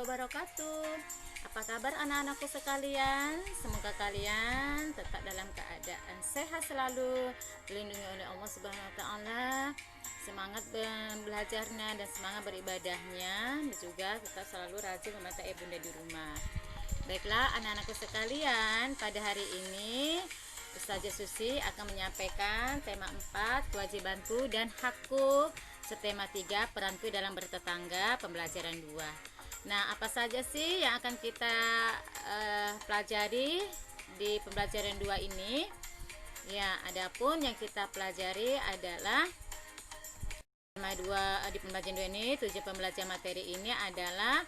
wabarakatuh. Apa kabar anak-anakku sekalian? Semoga kalian tetap dalam keadaan sehat selalu, dilindungi oleh Allah Subhanahu wa taala. Semangat belajarnya dan semangat beribadahnya, dan juga tetap selalu rajin membantu ibunda di rumah. Baiklah anak-anakku sekalian, pada hari ini Ustazah Susi akan menyampaikan tema 4, kewajibanku dan hakku, setema 3, peranku dalam bertetangga, pembelajaran 2. Nah, apa saja sih yang akan kita pelajari di pembelajaran 2 ini? Ya, adapun yang kita pelajari adalah tema 2 di pembelajaran 2 ini, tujuan pembelajaran materi ini adalah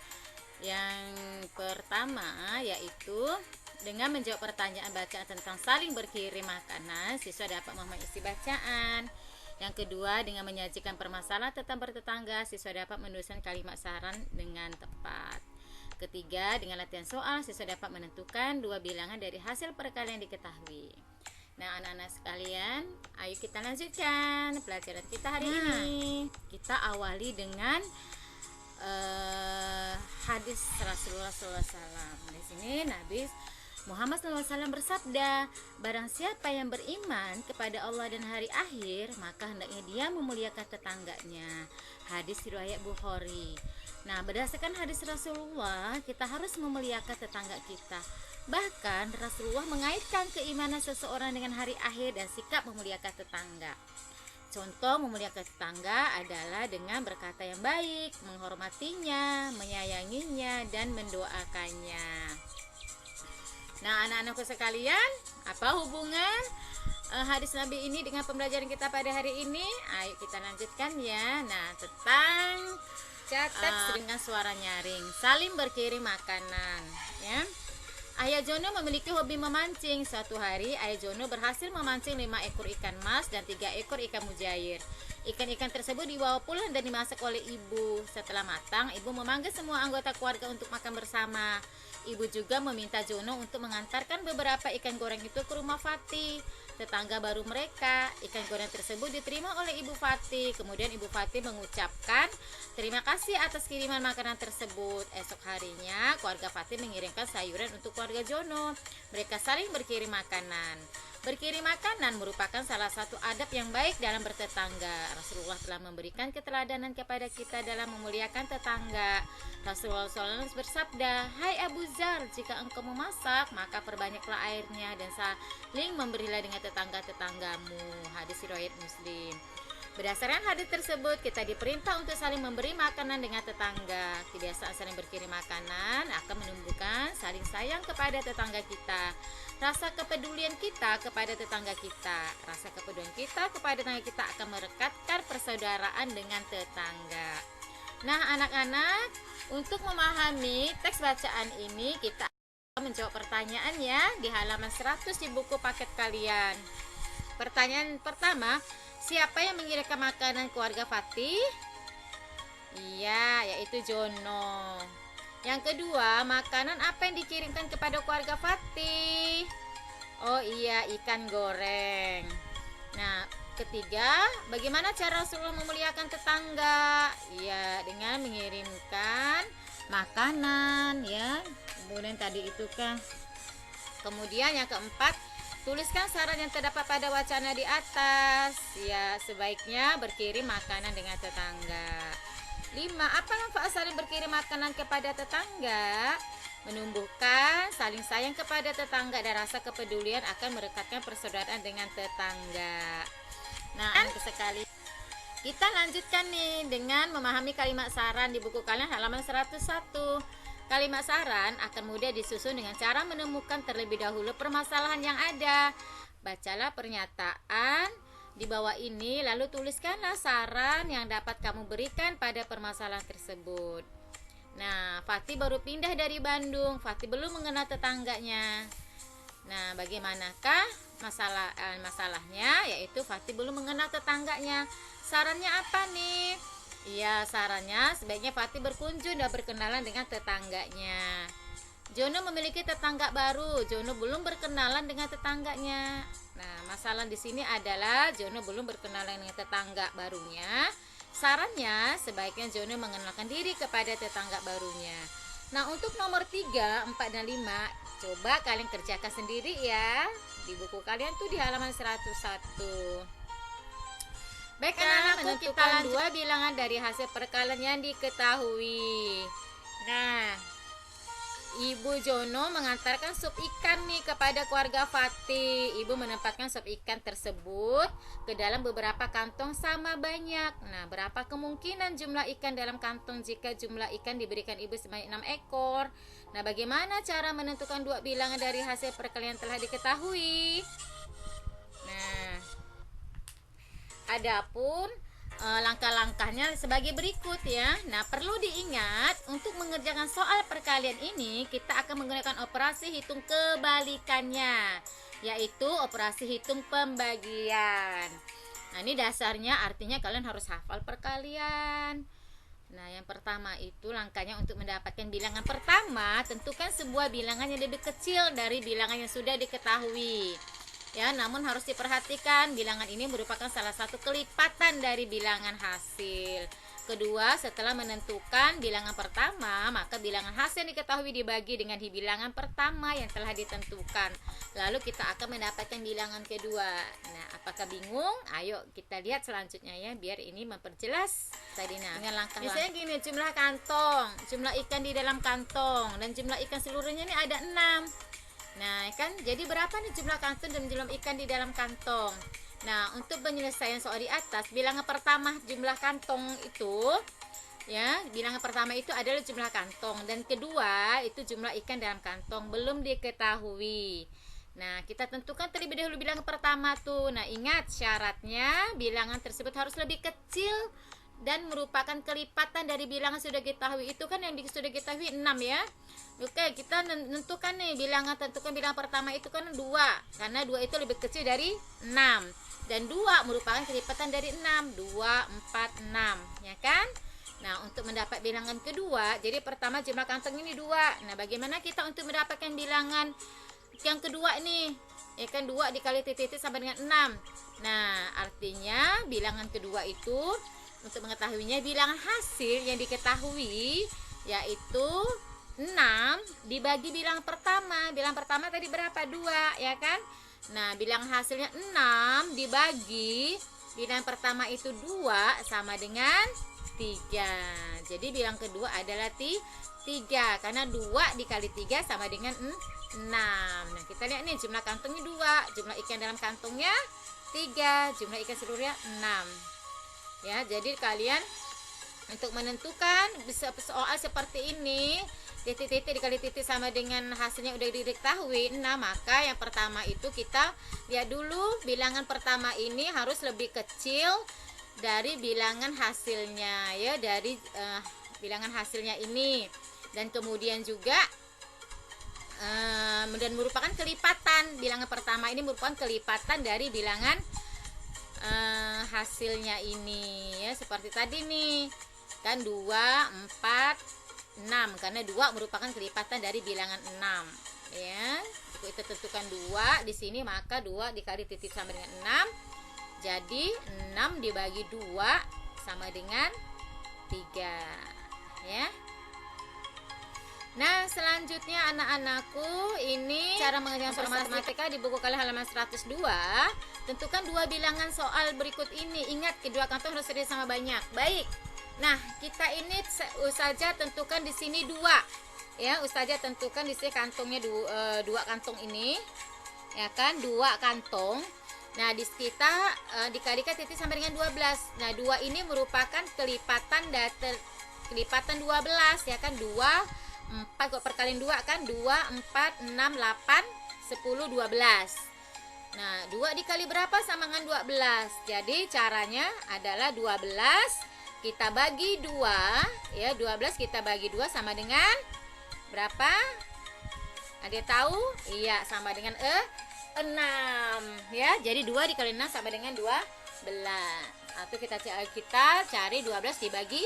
yang pertama, yaitu dengan menjawab pertanyaan bacaan tentang saling berkirim makanan, siswa dapat memahami isi bacaan. Yang kedua, dengan menyajikan permasalahan tentang bertetangga, siswa dapat menuliskan kalimat saran dengan tepat. Ketiga, dengan latihan soal, siswa dapat menentukan 2 bilangan dari hasil perkalian yang diketahui. Nah, anak-anak sekalian, ayo kita lanjutkan pelajaran kita hari ini. Kita awali dengan hadis Rasulullah SAW. Di sini Nabi Muhammad SAW bersabda, barang siapa yang beriman kepada Allah dan hari akhir, maka hendaknya dia memuliakan tetangganya. Hadis riwayat Bukhari. Nah, berdasarkan hadis Rasulullah, kita harus memuliakan tetangga kita. Bahkan Rasulullah mengaitkan keimanan seseorang dengan hari akhir dan sikap memuliakan tetangga. Contoh memuliakan tetangga adalah dengan berkata yang baik, menghormatinya, menyayanginya, dan mendoakannya. Nah, anak-anakku sekalian, apa hubungan hadis Nabi ini dengan pembelajaran kita pada hari ini? Ayo kita lanjutkan ya. Nah, tentang dengan suara nyaring, saling berkirim makanan, ya. Ayah Jono memiliki hobi memancing. Suatu hari Ayah Jono berhasil memancing 5 ekor ikan mas dan 3 ekor ikan mujair. Ikan-ikan tersebut dibawa pulang dan dimasak oleh ibu. Setelah matang, ibu memanggil semua anggota keluarga untuk makan bersama. Ibu juga meminta Jono untuk mengantarkan beberapa ikan goreng itu ke rumah Fatih, tetangga baru mereka. Ikan goreng tersebut diterima oleh Ibu Fatih. Kemudian Ibu Fatih mengucapkan terima kasih atas kiriman makanan tersebut. Esok harinya keluarga Fatih mengirimkan sayuran untuk keluarga Jono. Mereka saling berkirim makanan. Berkirim makanan merupakan salah satu adab yang baik dalam bertetangga. Rasulullah telah memberikan keteladanan kepada kita dalam memuliakan tetangga. Rasulullah SAW bersabda, hai Abu Zar, jika engkau memasak, maka perbanyaklah airnya dan saling memberilah dengan tetangga-tetanggamu. Hadis riwayat Muslim. Berdasarkan hadis tersebut, kita diperintah untuk saling memberi makanan dengan tetangga. Kebiasaan saling berkirim makanan akan menumbuhkan saling sayang kepada tetangga kita. Rasa kepedulian kita kepada tetangga kita. Rasa kepedulian kita kepada tetangga kita akan merekatkan persaudaraan dengan tetangga. Nah, anak-anak, untuk memahami teks bacaan ini, kita akan menjawab pertanyaan ya di halaman 100 di buku paket kalian. Pertanyaan pertama, siapa yang mengirimkan makanan keluarga Fatih? Iya, yaitu Jono. Yang kedua, makanan apa yang dikirimkan kepada keluarga Fatih? Oh iya, ikan goreng. Nah, ketiga, bagaimana cara Rasulullah memuliakan tetangga? Iya, dengan mengirimkan makanan ya. Kemudian tadi itu kan. Kemudian yang keempat, tuliskan saran yang terdapat pada wacana di atas. Ya, sebaiknya berkirim makanan dengan tetangga. 5. Apa manfaat saling berkirim makanan kepada tetangga? Menumbuhkan saling sayang kepada tetangga dan rasa kepedulian akan merekatkan persaudaraan dengan tetangga. Nah, sekali kita lanjutkan nih dengan memahami kalimat saran di buku kalian halaman 101. Kalimat saran akan mudah disusun dengan cara menemukan terlebih dahulu permasalahan yang ada. Bacalah pernyataan di bawah ini, lalu tuliskanlah saran yang dapat kamu berikan pada permasalahan tersebut. Nah, Fatih baru pindah dari Bandung. Fatih belum mengenal tetangganya. Nah, bagaimanakah masalahnya? Yaitu Fatih belum mengenal tetangganya. Sarannya apa nih? Iya, sarannya sebaiknya Fatih berkunjung dan berkenalan dengan tetangganya. Jono memiliki tetangga baru. Jono belum berkenalan dengan tetangganya. Nah, masalah di sini adalah Jono belum berkenalan dengan tetangga barunya. Sarannya sebaiknya Jono mengenalkan diri kepada tetangga barunya. Nah, untuk nomor 3, 4, dan 5, coba kalian kerjakan sendiri ya. Di buku kalian tuh di halaman 101. Baik anak-anakku, menentukan dua bilangan dari hasil perkalian yang diketahui. Nah, Ibu Jono mengantarkan sup ikan nih kepada keluarga Fatih. Ibu menempatkan sup ikan tersebut ke dalam beberapa kantong sama banyak. Nah, berapa kemungkinan jumlah ikan dalam kantong jika jumlah ikan diberikan ibu sebanyak 6 ekor? Nah, bagaimana cara menentukan dua bilangan dari hasil perkalian telah diketahui? Nah, adapun langkah-langkahnya sebagai berikut ya. Nah, perlu diingat untuk mengerjakan soal perkalian ini kita akan menggunakan operasi hitung kebalikannya, yaitu operasi hitung pembagian. Nah, ini dasarnya, artinya kalian harus hafal perkalian. Nah, yang pertama itu langkahnya untuk mendapatkan bilangan pertama, tentukan sebuah bilangan yang lebih kecil dari bilangan yang sudah diketahui. Ya, namun harus diperhatikan bilangan ini merupakan salah satu kelipatan dari bilangan hasil. Kedua, setelah menentukan bilangan pertama, maka bilangan hasil yang diketahui dibagi dengan bilangan pertama yang telah ditentukan. Lalu kita akan mendapatkan bilangan kedua. Nah, apakah bingung? Ayo kita lihat selanjutnya ya, biar ini memperjelas tadi. Nah, dengan langkah-langkah. Misalnya gini, jumlah kantong, jumlah ikan di dalam kantong, dan jumlah ikan seluruhnya ini ada 6. Nah, kan jadi berapa nih jumlah kantong dan jumlah ikan di dalam kantong? Nah, untuk penyelesaian soal di atas, bilangan pertama jumlah kantong itu ya, bilangan pertama itu adalah jumlah kantong, dan kedua itu jumlah ikan dalam kantong belum diketahui. Nah, kita tentukan terlebih dahulu bilangan pertama tuh. Nah, ingat syaratnya bilangan tersebut harus lebih kecil dan merupakan kelipatan dari bilangan sudah diketahui. Itu kan yang sudah diketahui 6 ya. Oke, kita tentukan nih tentukan bilangan pertama itu kan 2, karena 2 itu lebih kecil dari 6, dan 2 merupakan kelipatan dari 6, 2, 4, 6 ya kan. Nah, untuk mendapat bilangan kedua, jadi pertama jumlah kantong ini 2. Nah, bagaimana kita untuk mendapatkan bilangan yang kedua nih? Ya kan, 2 dikali titik sama dengan 6. Nah, artinya bilangan kedua itu untuk mengetahuinya bilangan hasil yang diketahui yaitu 6 dibagi bilangan pertama. Bilangan pertama tadi berapa? 2 ya kan. Nah, bilangan hasilnya 6 dibagi bilangan pertama itu 2 sama dengan 3. Jadi bilangan kedua adalah 3, karena 2 dikali 3 sama dengan 6. Nah, kita lihat nih, jumlah kantongnya 2, jumlah ikan dalam kantongnya 3, jumlah ikan seluruhnya 6. Ya, jadi kalian untuk menentukan bisa soal seperti ini, titik-titik dikali titik sama dengan hasilnya udah diketahui. Nah, maka yang pertama itu kita lihat dulu bilangan pertama ini harus lebih kecil dari bilangan hasilnya ya, dari bilangan hasilnya ini, dan kemudian juga dan merupakan kelipatan. Bilangan pertama ini merupakan kelipatan dari bilangan hasilnya ini ya, seperti tadi nih kan 2, 4, 6, karena 2 merupakan kelipatan dari bilangan 6 ya. Kita tentukan 2 di sini, maka 2 dikali titik sama dengan 6, jadi 6 dibagi 2 sama dengan 3 ya. Nah, selanjutnya anak-anakku, ini cara mengerjakan soal matematika di buku kalian halaman 102. Tentukan dua bilangan soal berikut ini. Ingat, kedua kantong harus terjadi sama banyak. Baik. Nah, kita ini Ustazah tentukan di sini 2. Ya, Ustazah tentukan di sini kantongnya 2 kantong ini. Ya kan, 2 kantong. Nah, di kita dikalikan titik sama dengan 12. Nah, 2 ini merupakan kelipatan 12 ya kan, 4 kok perkalian 2 kan, 2, 4, 6, 8, 10, 12. Nah, 2 dikali berapa sama dengan 12. Jadi caranya adalah 12 kita bagi 2 ya, 12 kita bagi 2 sama dengan berapa? Ada tahu? Iya, sama dengan 6 ya. Jadi 2 dikali 6 sama dengan 12. Atau kita cari 12 dibagi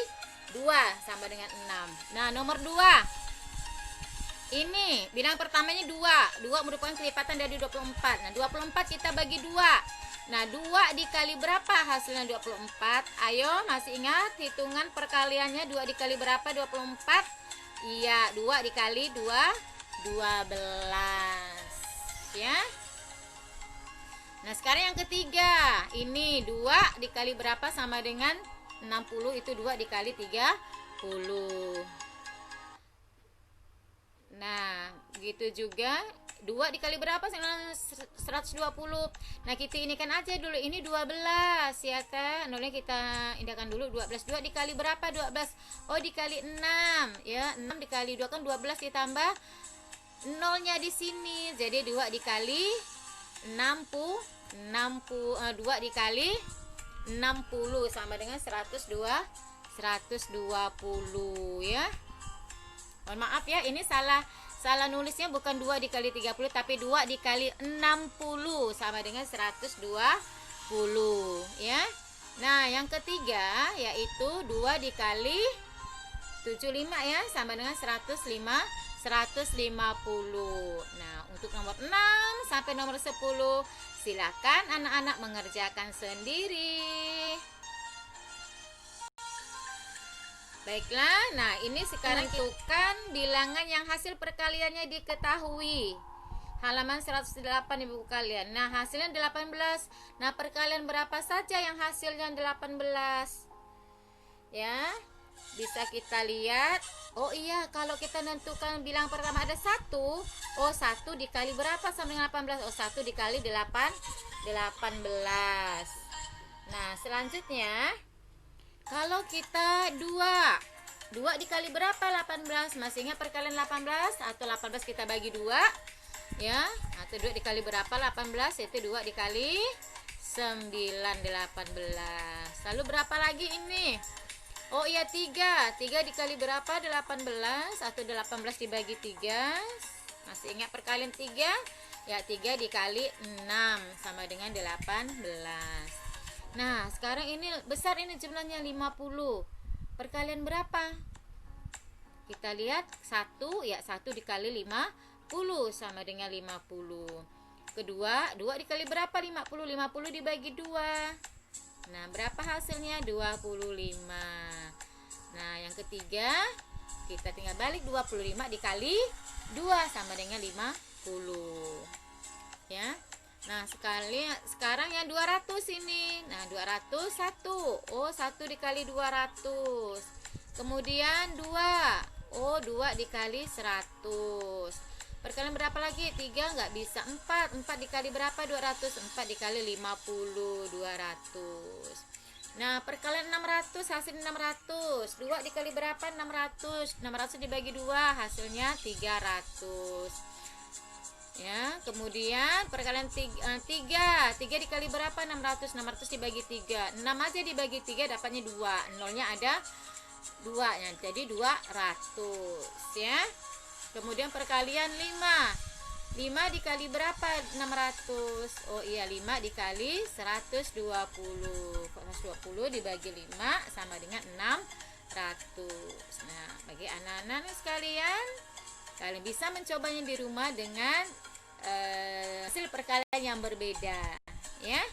2 sama dengan 6. Nah, nomor 2. Ini bilangan pertamanya 2 merupakan kelipatan dari 24. Nah, 24 kita bagi 2. Nah, 2 dikali berapa hasilnya 24? Ayo, masih ingat hitungan perkaliannya? 2 dikali berapa 24? Iya, 2 dikali 2, 12. Ya. Nah, sekarang yang ketiga. Ini 2 dikali berapa sama dengan 60, itu 2 dikali 30. Nah, gitu juga 2 dikali berapa? 120. Nah, kita ini kan aja dulu. Ini 12 ya kan. Nolnya kita indahkan dulu. 12. 2 dikali berapa? 12. Oh, dikali 6 ya. 6 dikali 2 kan 12, ditambah nolnya di sini. Jadi 2 dikali 60, 2 dikali 60 sama dengan 120 ya. Mohon maaf ya, ini salah nulisnya, bukan 2 dikali 30 tapi 2 dikali 60 sama dengan 120 ya. Nah, yang ketiga yaitu 2 dikali 75 ya, sama dengan 150. Nah, untuk nomor 6 sampai nomor 10 silakan anak-anak mengerjakan sendiri. Baiklah, nah ini sekarang tentukan bilangan yang hasil perkaliannya diketahui. Halaman 108 di buku kalian. Nah, hasilnya 18. Nah, perkalian berapa saja yang hasilnya 18? Ya, bisa kita lihat. Oh iya, kalau kita tentukan bilang pertama ada 1. Oh, 1 dikali berapa sama dengan 18? Oh, 1 dikali 18. Nah, selanjutnya kalau kita 2 dikali berapa? 18. Masih ingat perkalian 18? Atau 18 kita bagi 2 ya. Atau 2 dikali berapa? 18, yaitu 2 dikali 9, 18. Lalu berapa lagi ini? Oh iya, 3 dikali berapa? 18. Atau 18 dibagi 3. Masih ingat perkalian 3? Ya, 3 dikali 6 sama dengan 18. Nah, sekarang ini besar, ini jumlahnya 50. Perkalian berapa? Kita lihat 1 ya, 1 dikali 50 sama dengan 50. Kedua, 2 dikali berapa? 50. 50 dibagi 2. Nah, berapa hasilnya? 25. Nah, yang ketiga kita tinggal balik, 25 dikali 2 sama dengan 50. Ya. Nah, sekarang yang 200 ini. Nah, 200 1. Oh, 1 dikali 200. Kemudian 2. Oh, 2 dikali 100. Perkalian berapa lagi? 3 nggak bisa. 4 dikali berapa? 200. 4 dikali 50, 200. Nah, perkalian 600, hasil 600. 2 dikali berapa? 600. 600 dibagi 2, hasilnya 300. Ya, kemudian perkalian 3 dikali berapa? 600. 600 dibagi 3. 6 aja dibagi 3 dapatnya 2. Nolnya ada 2 ya, jadi 200 ya. Kemudian perkalian 5 dikali berapa? 600. Oh iya, 5 dikali 120. 120 dibagi 5 sama dengan 600. Nah, bagi anak-anak sekalian, kalian bisa mencobanya di rumah dengan hasil perkalian yang berbeda ya.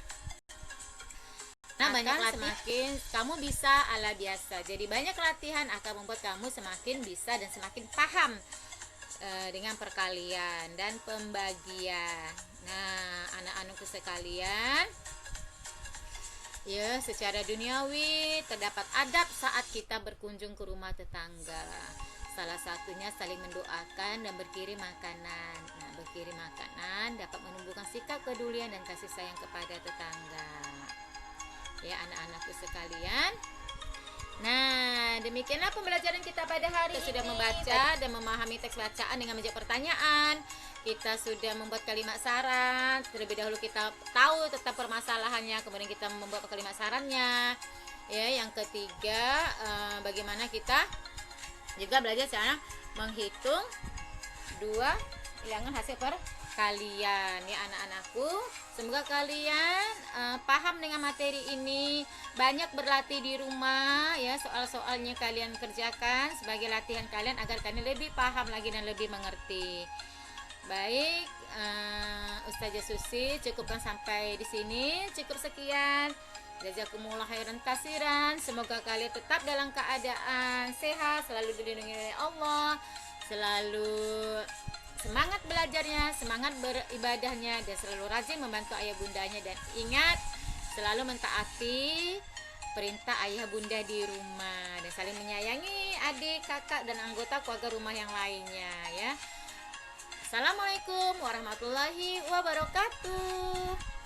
Nah, banyak semakin kamu bisa ala biasa. Jadi banyak latihan akan membuat kamu semakin bisa dan semakin paham dengan perkalian dan pembagian. Nah, anak-anakku sekalian, ya, secara duniawi terdapat adab saat kita berkunjung ke rumah tetangga. Salah satunya saling mendoakan dan berkirim makanan. Nah, berkirim makanan dapat menumbuhkan sikap kepedulian dan kasih sayang kepada tetangga. Ya, anak-anakku sekalian. Nah, demikianlah pembelajaran kita pada hari ini. Kita sudah membaca dan memahami teks bacaan dengan menjawab pertanyaan. Kita sudah membuat kalimat syarat. Terlebih dahulu kita tahu tentang permasalahannya, kemudian kita membuat kalimat syaratnya. Ya, yang ketiga, bagaimana kita juga belajar cara menghitung 2 bilangan hasil perkalian ya anak-anakku. Semoga kalian paham dengan materi ini, banyak berlatih di rumah ya, soal-soalnya kalian kerjakan sebagai latihan kalian agar kalian lebih paham lagi dan lebih mengerti. Baik, Ustazah Susi cukupkan sampai di sini, cukup sekian. Jazakumullah khairan kasiran. Semoga kalian tetap dalam keadaan sehat, selalu dilindungi oleh Allah, selalu semangat belajarnya, semangat beribadahnya, dan selalu rajin membantu ayah bundanya. Dan ingat, selalu mentaati perintah ayah bunda di rumah, dan saling menyayangi adik, kakak, dan anggota keluarga rumah yang lainnya ya. Assalamualaikum warahmatullahi wabarakatuh.